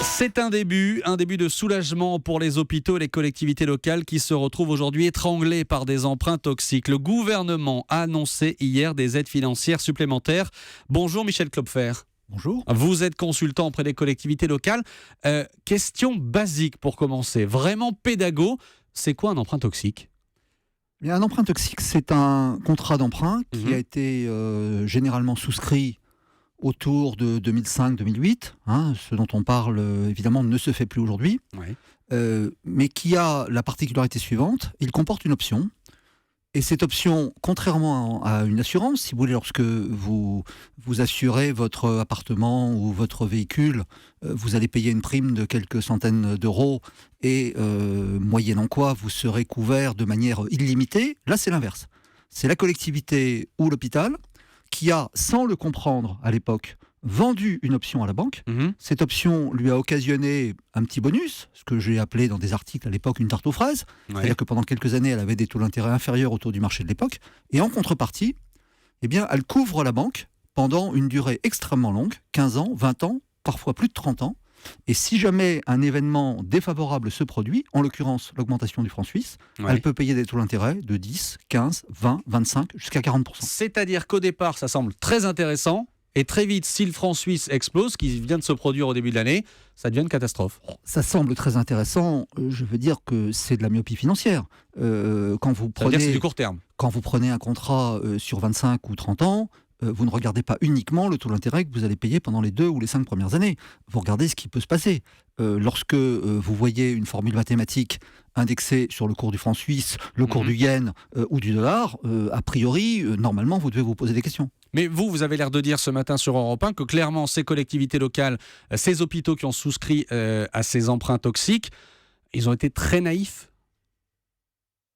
C'est un début de soulagement pour les hôpitaux et les collectivités locales qui se retrouvent aujourd'hui étranglés par des emprunts toxiques. Le gouvernement a annoncé hier des aides financières supplémentaires. Bonjour Michel Klopfer. Bonjour. Vous êtes consultant auprès des collectivités locales. Question basique pour commencer, vraiment pédago. C'est quoi un emprunt toxique ? Un emprunt toxique, c'est un contrat d'emprunt qui a été généralement souscrit autour de 2005-2008. Ce dont on parle, évidemment, ne se fait plus aujourd'hui. Oui. Mais qui a la particularité suivante. Il comporte une option. Et cette option, contrairement à une assurance, si vous voulez, lorsque vous assurez votre appartement ou votre véhicule, vous allez payer une prime de quelques centaines d'euros et moyennant quoi vous serez couvert de manière illimitée. Là, c'est l'inverse. C'est la collectivité ou l'hôpital qui a, sans le comprendre à l'époque, vendu une option à la banque. Cette option lui a occasionné un petit bonus, ce que j'ai appelé dans des articles à l'époque une tarte aux fraises. Ouais. C'est-à-dire que pendant quelques années, elle avait des taux d'intérêt inférieurs au taux du marché de l'époque. Et en contrepartie, elle couvre la banque pendant une durée extrêmement longue, 15 ans, 20 ans, parfois plus de 30 ans. Et si jamais un événement défavorable se produit, en l'occurrence l'augmentation du franc suisse, elle peut payer des taux d'intérêt de 10, 15, 20, 25, jusqu'à 40%. C'est-à-dire qu'au départ, ça semble très intéressant. Et très vite, si le franc suisse explose, qui vient de se produire au début de l'année, ça devient une catastrophe. Ça semble très intéressant. Je veux dire que c'est de la myopie financière. Quand vous Ça veut dire que c'est prenez, du court terme. quand vous prenez un contrat sur 25 ou 30 ans, vous ne regardez pas uniquement le taux d'intérêt que vous allez payer pendant les 2 ou les 5 premières années. Vous regardez ce qui peut se passer. Lorsque vous voyez une formule mathématique indexée sur le cours du franc suisse, le cours du yen ou du dollar, a priori, normalement, vous devez vous poser des questions. Mais vous avez l'air de dire ce matin sur Europe 1 que clairement, ces collectivités locales, ces hôpitaux qui ont souscrit à ces emprunts toxiques, ils ont été très naïfs.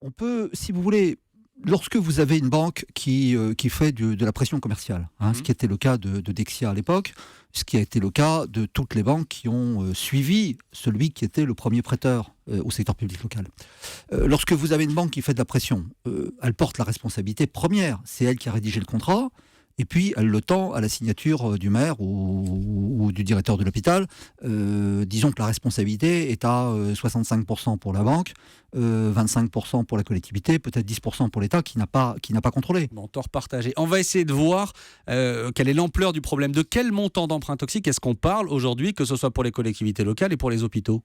On peut, si vous voulez, lorsque vous avez une banque qui fait de la pression commerciale, ce qui était le cas de Dexia à l'époque, ce qui a été le cas de toutes les banques qui ont suivi celui qui était le premier prêteur au secteur public local. Lorsque vous avez une banque qui fait de la pression, elle porte la responsabilité première. C'est elle qui a rédigé le contrat. Et puis, elle le tend à la signature du maire ou du directeur de l'hôpital. Disons que la responsabilité est à 65% pour la banque, 25% pour la collectivité, peut-être 10% pour l'État qui n'a pas contrôlé. Bon, tort partagé. On va essayer de voir quelle est l'ampleur du problème. De quel montant d'emprunt toxique est-ce qu'on parle aujourd'hui, que ce soit pour les collectivités locales et pour les hôpitaux ?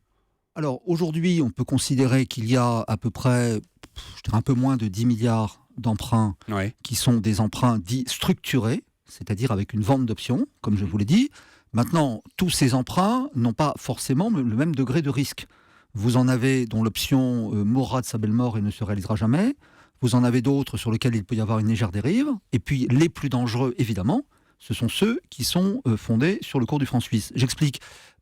Alors, aujourd'hui, on peut considérer qu'il y a à peu près, un peu moins de 10 milliards d'emprunts qui sont des emprunts dits structurés, c'est-à-dire avec une vente d'options, comme je vous l'ai dit. Maintenant, tous ces emprunts n'ont pas forcément le même degré de risque. Vous en avez dont l'option mourra de sa belle mort et ne se réalisera jamais. Vous en avez d'autres sur lesquels il peut y avoir une légère dérive. Et puis, les plus dangereux, évidemment, ce sont ceux qui sont fondés sur le cours du franc suisse. J'explique.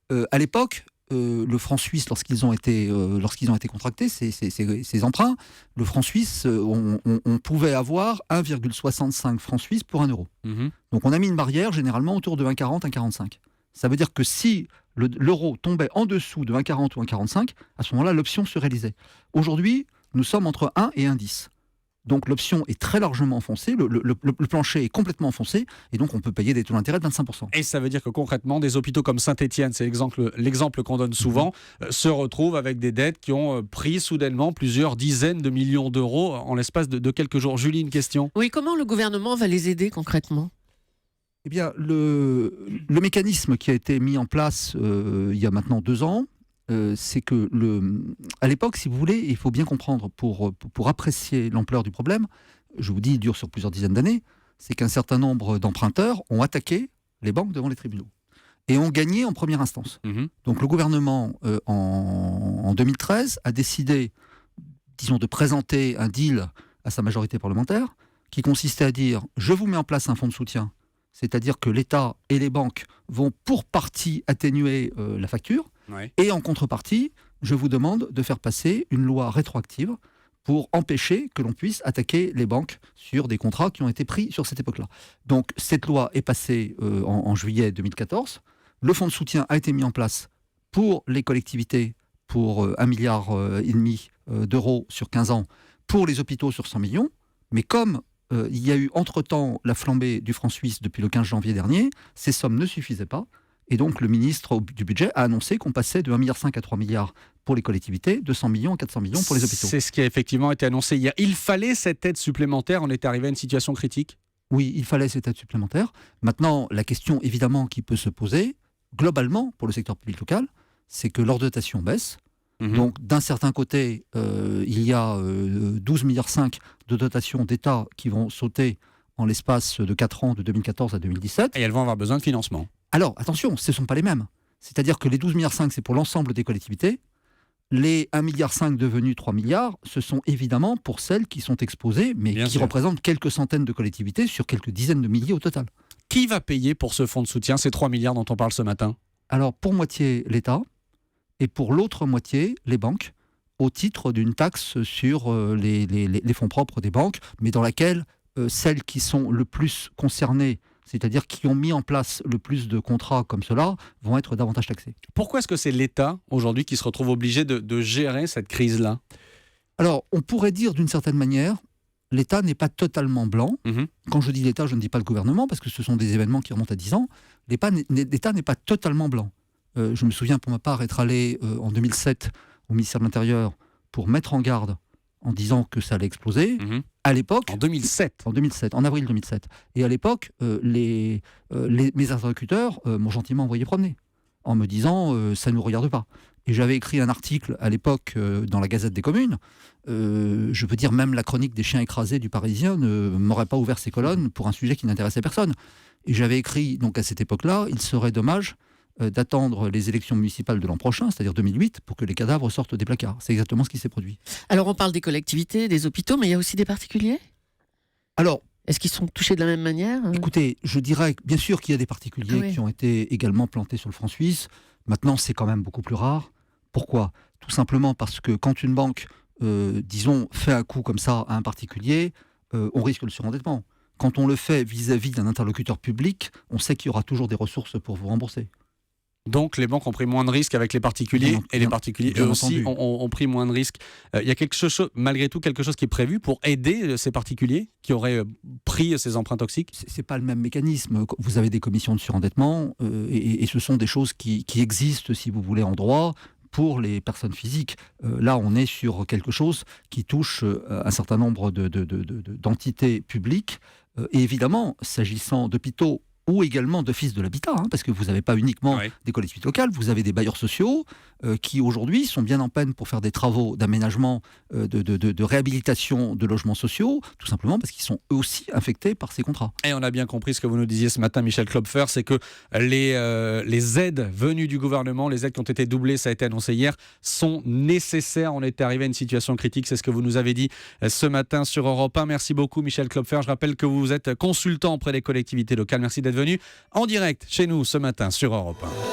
À l'époque, le franc suisse, lorsqu'ils ont été contractés, ces emprunts, le franc suisse, on pouvait avoir 1,65 francs suisses pour 1 euro. Donc on a mis une barrière généralement autour de 1,40, 1,45. Ça veut dire que si l'euro tombait en dessous de 1,40 ou 1,45, à ce moment-là, l'option se réalisait. Aujourd'hui, nous sommes entre 1 et 1,10. Donc l'option est très largement enfoncée, le plancher est complètement enfoncé, et donc on peut payer des taux d'intérêt de 25%. Et ça veut dire que concrètement, des hôpitaux comme Saint-Étienne, c'est l'exemple qu'on donne souvent, se retrouvent avec des dettes qui ont pris soudainement plusieurs dizaines de millions d'euros en l'espace de quelques jours. Julie, une question ? Oui, comment le gouvernement va les aider concrètement ? Eh bien, le mécanisme qui a été mis en place il y a maintenant 2 ans, c'est que à l'époque, si vous voulez, il faut bien comprendre, pour apprécier l'ampleur du problème, je vous dis, il dure sur plusieurs dizaines d'années, c'est qu'un certain nombre d'emprunteurs ont attaqué les banques devant les tribunaux et ont gagné en première instance. Donc le gouvernement, en 2013, a décidé, disons, de présenter un deal à sa majorité parlementaire qui consistait à dire « je vous mets en place un fonds de soutien », c'est-à-dire que l'État et les banques vont pour partie atténuer la facture. Et en contrepartie, je vous demande de faire passer une loi rétroactive pour empêcher que l'on puisse attaquer les banques sur des contrats qui ont été pris sur cette époque-là. Donc cette loi est passée en juillet 2014. Le fonds de soutien a été mis en place pour les collectivités pour 1,5 milliard d'euros sur 15 ans, pour les hôpitaux sur 100 millions. Mais comme il y a eu entre-temps la flambée du franc suisse depuis le 15 janvier dernier, ces sommes ne suffisaient pas. Et donc le ministre du budget a annoncé qu'on passait de 1,5 milliard à 3 milliards pour les collectivités, 200 millions à 400 millions pour les hôpitaux. C'est ce qui a effectivement été annoncé hier. Il fallait cette aide supplémentaire, on est arrivé à une situation critique. Oui, il fallait cette aide supplémentaire. Maintenant, la question évidemment qui peut se poser, globalement, pour le secteur public local, c'est que leur dotation baisse. Donc, d'un certain côté, il y a 12,5 milliards de dotations d'État qui vont sauter en l'espace de 4 ans, de 2014 à 2017. Et elles vont avoir besoin de financement. Alors, attention, ce ne sont pas les mêmes. C'est-à-dire que les 12,5 milliards, c'est pour l'ensemble des collectivités. Les 1,5 milliard devenus 3 milliards, ce sont évidemment pour celles qui sont exposées, mais Bien qui sûr. représentent quelques centaines de collectivités sur quelques dizaines de milliers au total. Qui va payer pour ce fonds de soutien, ces 3 milliards dont on parle ce matin? Alors, pour moitié, l'État, et pour l'autre moitié, les banques, au titre d'une taxe sur les fonds propres des banques, mais dans laquelle celles qui sont le plus concernées, c'est-à-dire qui ont mis en place le plus de contrats comme cela, vont être davantage taxées. Pourquoi est-ce que c'est l'État, aujourd'hui, qui se retrouve obligé de gérer cette crise-là? Alors, on pourrait dire d'une certaine manière, l'État n'est pas totalement blanc. Quand je dis l'État, je ne dis pas le gouvernement, parce que ce sont des événements qui remontent à 10 ans. L'État n'est pas totalement blanc. Je me souviens pour ma part être allé en 2007 au ministère de l'Intérieur pour mettre en garde en disant que ça allait exploser. À l'époque, En 2007. en avril 2007. Et à l'époque, mes interlocuteurs m'ont gentiment envoyé promener en me disant ça ne nous regarde pas. Et j'avais écrit un article à l'époque dans la Gazette des Communes. Je veux dire, même la chronique des chiens écrasés du Parisien ne m'aurait pas ouvert ses colonnes pour un sujet qui n'intéressait personne. Et j'avais écrit, donc à cette époque-là, il serait dommage d'attendre les élections municipales de l'an prochain, c'est-à-dire 2008, pour que les cadavres sortent des placards. C'est exactement ce qui s'est produit. Alors on parle des collectivités, des hôpitaux, mais il y a aussi des particuliers. Alors, Est-ce qu'ils sont touchés de la même manière? écoutez, je dirais bien sûr qu'il y a des particuliers Oui. qui ont été également plantés sur le franc suisse. Maintenant, c'est quand même beaucoup plus rare. Pourquoi? Tout simplement parce que quand une banque, disons, fait un coup comme ça à un particulier, on risque le surendettement. Quand on le fait vis-à-vis d'un interlocuteur public, on sait qu'il y aura toujours des ressources pour vous rembourser. Donc les banques ont pris moins de risques avec les particuliers, et les particuliers eux aussi ont pris moins de risques. Il y a malgré tout quelque chose qui est prévu pour aider ces particuliers qui auraient pris ces emprunts toxiques? C'est pas le même mécanisme. Vous avez des commissions de surendettement et ce sont des choses qui existent, si vous voulez, en droit pour les personnes physiques. Là, on est sur quelque chose qui touche un certain nombre d'entités publiques. Et évidemment, s'agissant d'hôpitaux ou également d'office de l'habitat, parce que vous n'avez pas uniquement des collectivités locales, vous avez des bailleurs sociaux qui aujourd'hui sont bien en peine pour faire des travaux d'aménagement, de réhabilitation de logements sociaux, tout simplement parce qu'ils sont eux aussi affectés par ces contrats. Et on a bien compris ce que vous nous disiez ce matin, Michel Klopfer, c'est que les aides venues du gouvernement, les aides qui ont été doublées, ça a été annoncé hier, sont nécessaires. On est arrivé à une situation critique, c'est ce que vous nous avez dit ce matin sur Europe 1. Merci beaucoup, Michel Klopfer. Je rappelle que vous êtes consultant auprès des collectivités locales. Merci d'être venu en direct chez nous ce matin sur Europe 1.